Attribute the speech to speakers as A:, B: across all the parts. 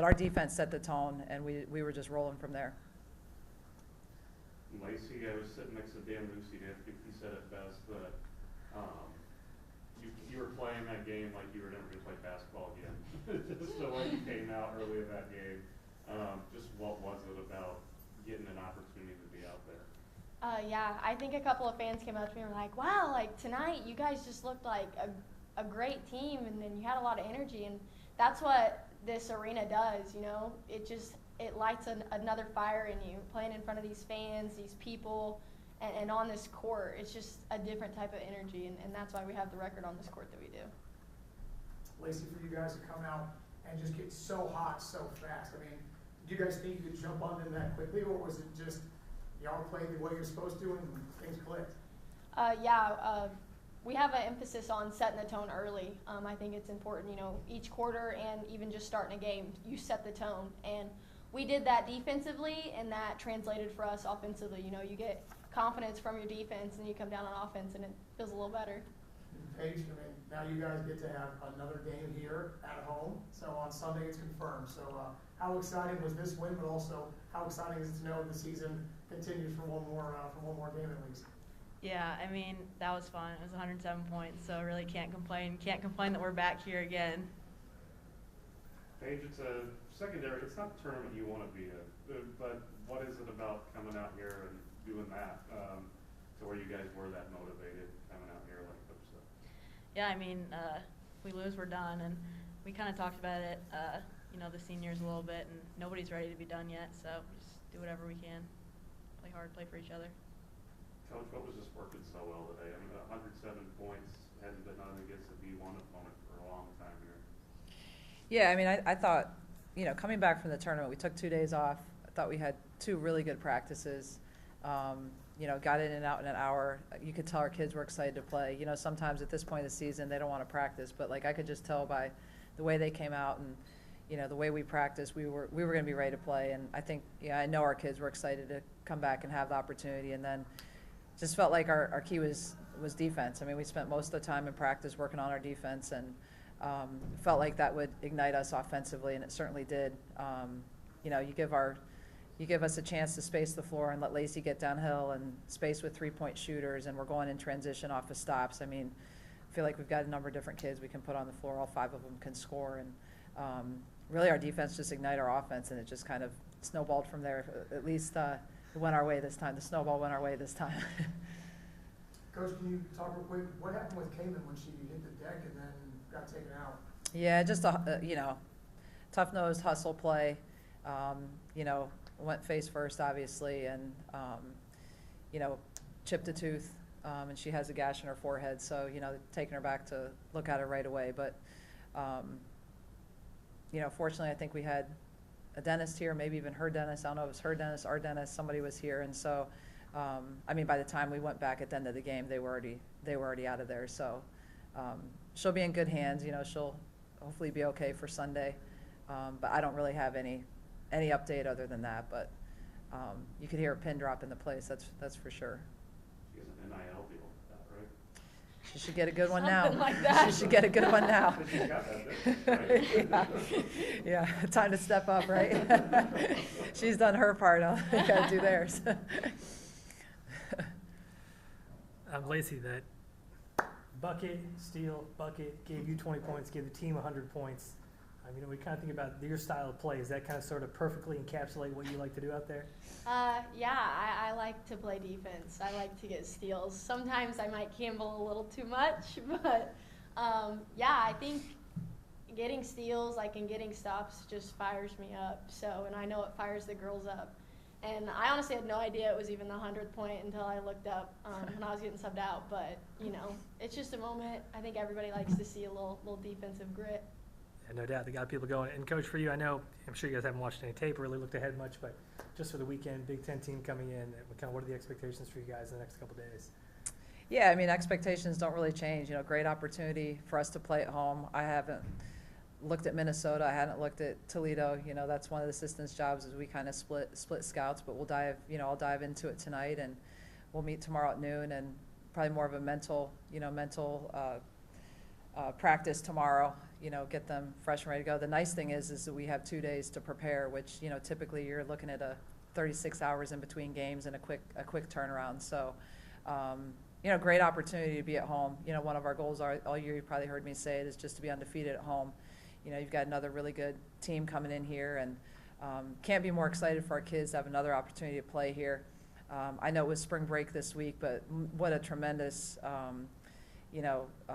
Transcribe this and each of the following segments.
A: But our defense set the tone, and we were just rolling from there.
B: Lacey, I was sitting next to Dan Lucy, and I think he said it best, but you were playing that game like you were never going to play basketball again. Just the way you came out early in that game. Just what was it about getting an opportunity to be out there?
C: Yeah, I think a couple of fans came up to me and were like, wow, like tonight you guys just looked like a great team, and then you had a lot of energy, and that's what this arena does, you know. It lights another fire in you, playing in front of these fans, these people, and on this court. It's just a different type of energy, and that's why we have the record on this court that we do.
D: Lacey, for you guys to come out and just get so hot so fast, I mean, do you guys think you could jump on them that quickly, or was it just y'all played the way you're supposed to and things clicked?
C: We have an emphasis on setting the tone early. I think it's important, you know, each quarter and even just starting a game, you set the tone. And we did that defensively, and that translated for us offensively. You know, you get confidence from your defense, and you come down on offense, and it feels a little better.
D: Paige, I mean, now you guys get to have another game here at home. So on Sunday it's confirmed. So how exciting was this win, but also how exciting is it to know the season continues for one more game at least?
E: Yeah, I mean, that was fun. It was 107 points, so really can't complain. Can't complain that we're back here again.
B: Paige, it's a secondary. It's not the tournament you want to be in, but what is it about coming out here and doing that to where you guys were that motivated coming out here, like Coach said?
E: Yeah, I mean, if we lose, we're done, and we kind of talked about it, you know, the seniors a little bit, and nobody's ready to be done yet, so just do whatever we can. Play hard, play for each other.
B: Coach, what was just working so well today? I mean, 107 points, hasn't been nothing against a D1 opponent for a long time here.
A: Yeah, I mean, I thought, you know, coming back from the tournament, we took 2 days off. I thought we had 2 really good practices. You know, got in and out in an hour. You could tell our kids were excited to play. You know, sometimes at this point of the season, they don't want to practice, but like I could just tell by the way they came out and, you know, the way we practiced, we were going to be ready to play. And I think, yeah, I know our kids were excited to come back and have the opportunity. And then just felt like our key was defense. I mean, we spent most of the time in practice working on our defense, and felt like that would ignite us offensively, and it certainly did. You know, you give us a chance to space the floor and let Lacey get downhill and space with three-point shooters, and we're going in transition off of stops. I mean, I feel like we've got a number of different kids we can put on the floor. All 5 of them can score, and really our defense just ignited our offense, and it just kind of snowballed from there. At least it went our way this time. The snowball went our way this time.
D: Coach, can you talk real quick? What happened with Kamen when she hit the deck and then got taken out?
A: Yeah, just you know, tough-nosed hustle play. You know, went face first, obviously, and you know, chipped a tooth, and she has a gash in her forehead. So you know, taking her back to look at her right away. But you know, fortunately, I think we had a dentist here, maybe even her dentist. I don't know if it was her dentist, our dentist. Somebody was here, and so I mean, by the time we went back at the end of the game, they were already out of there. So she'll be in good hands. You know, she'll hopefully be okay for Sunday. But I don't really have any update other than that. But you could hear a pin drop in the place. That's for sure.
B: She has an NIL deal with that, right?
A: She should get a good one
C: Something
A: now.
C: like that.
A: She should get a good one now.
B: But she's got that, right?
A: Yeah, time to step up, right? She's done her part. They got to do theirs.
F: Lacey, that bucket, steal, bucket, gave you 20 points, gave the team 100 points. I mean, we kind of think about your style of play. Does that kind of sort of perfectly encapsulate what you like to do out there?
C: Yeah, I like to play defense. I like to get steals. Sometimes I might gamble a little too much, but yeah, I think getting steals, like, and getting stops just fires me up. So, and I know it fires the girls up. And I honestly had no idea it was even the 100th point until I looked up when I was getting subbed out. But, you know, it's just a moment. I think everybody likes to see a little defensive grit.
F: And no doubt, they got people going. And Coach, for you, I know, I'm sure you guys haven't watched any tape or really looked ahead much, but just for the weekend, Big Ten team coming in, what are the expectations for you guys in the next couple of days?
A: Yeah, I mean, expectations don't really change. You know, great opportunity for us to play at home. I haven't looked at Minnesota. I hadn't looked at Toledo. You know, that's one of the assistants' jobs is we kind of split scouts, but I'll dive into it tonight, and we'll meet tomorrow at noon, and probably more of a mental practice tomorrow. get them fresh and ready to go. The nice thing is that we have 2 days to prepare, which, typically you're looking at 36 hours in between games and a quick turnaround. So, great opportunity to be at home. One of our goals all year, you probably heard me say it, is just to be undefeated at home. You've got another really good team coming in here, and can't be more excited for our kids to have another opportunity to play here. I know it was spring break this week, but what a tremendous,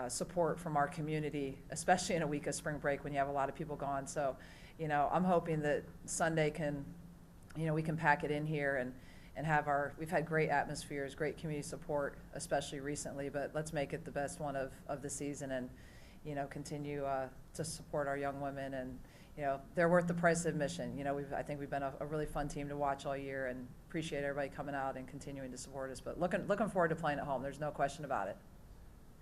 A: support from our community, especially in a week of spring break when you have a lot of people gone. So, I'm hoping that Sunday we can pack it in here and have we've had great atmospheres, great community support, especially recently, but let's make it the best one of the season and, continue to support our young women. And, they're worth the price of admission. I think we've been a really fun team to watch all year, and appreciate everybody coming out and continuing to support us. But looking forward to playing at home. There's no question about it.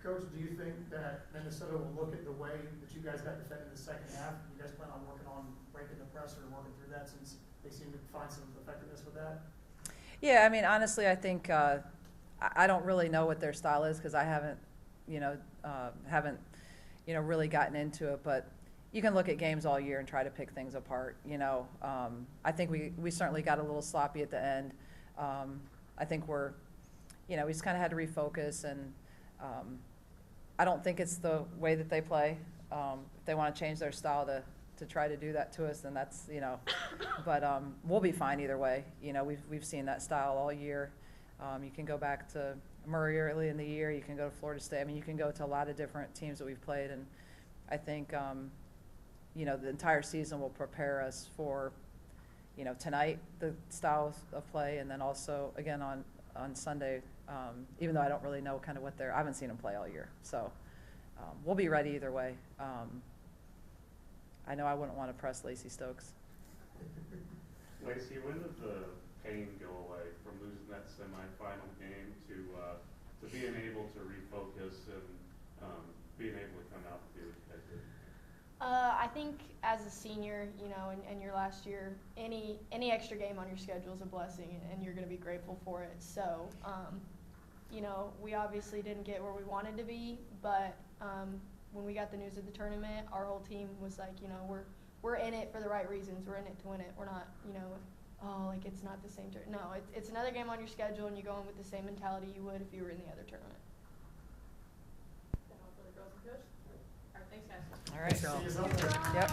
D: Coach, do you think that Minnesota will look at the way that you guys got defended in the second half? You guys plan on working on breaking the press or working through that, since they seem to find some effectiveness with that?
A: Yeah, I mean, honestly, I think I don't really know what their style is, because I haven't really gotten into it. But you can look at games all year and try to pick things apart. I think we certainly got a little sloppy at the end. I think we just kind of had to refocus, and I don't think it's the way that they play. If they want to change their style to try to do that to us, then that's, but we'll be fine either way. We've seen that style all year. You can go back to Murray early in the year. You can go to Florida State. I mean, you can go to a lot of different teams that we've played, and I think, the entire season will prepare us for, tonight, the styles of play, and then also, again, on Sunday, even though I don't really know kind of I haven't seen them play all year. So we'll be ready either way. I know I wouldn't want to press Lacey Stokes.
B: Lacey, when did the pain go away from losing that semifinal game to being able to refocus and being able to come out and do what you guys did?
C: I think as a senior, in your last year, any extra game on your schedule is a blessing, and you're going to be grateful for it. So, we obviously didn't get where we wanted to be, but when we got the news of the tournament, our whole team was like, we're in it for the right reasons. We're in it to win it. We're not, it's not the same tournament. No, it's another game on your schedule, and you go in with the same mentality you would if you were in the other tournament.
E: All for the girls and coach. All right, thanks, guys.
A: All right.
D: See you Sunday.
A: Yep.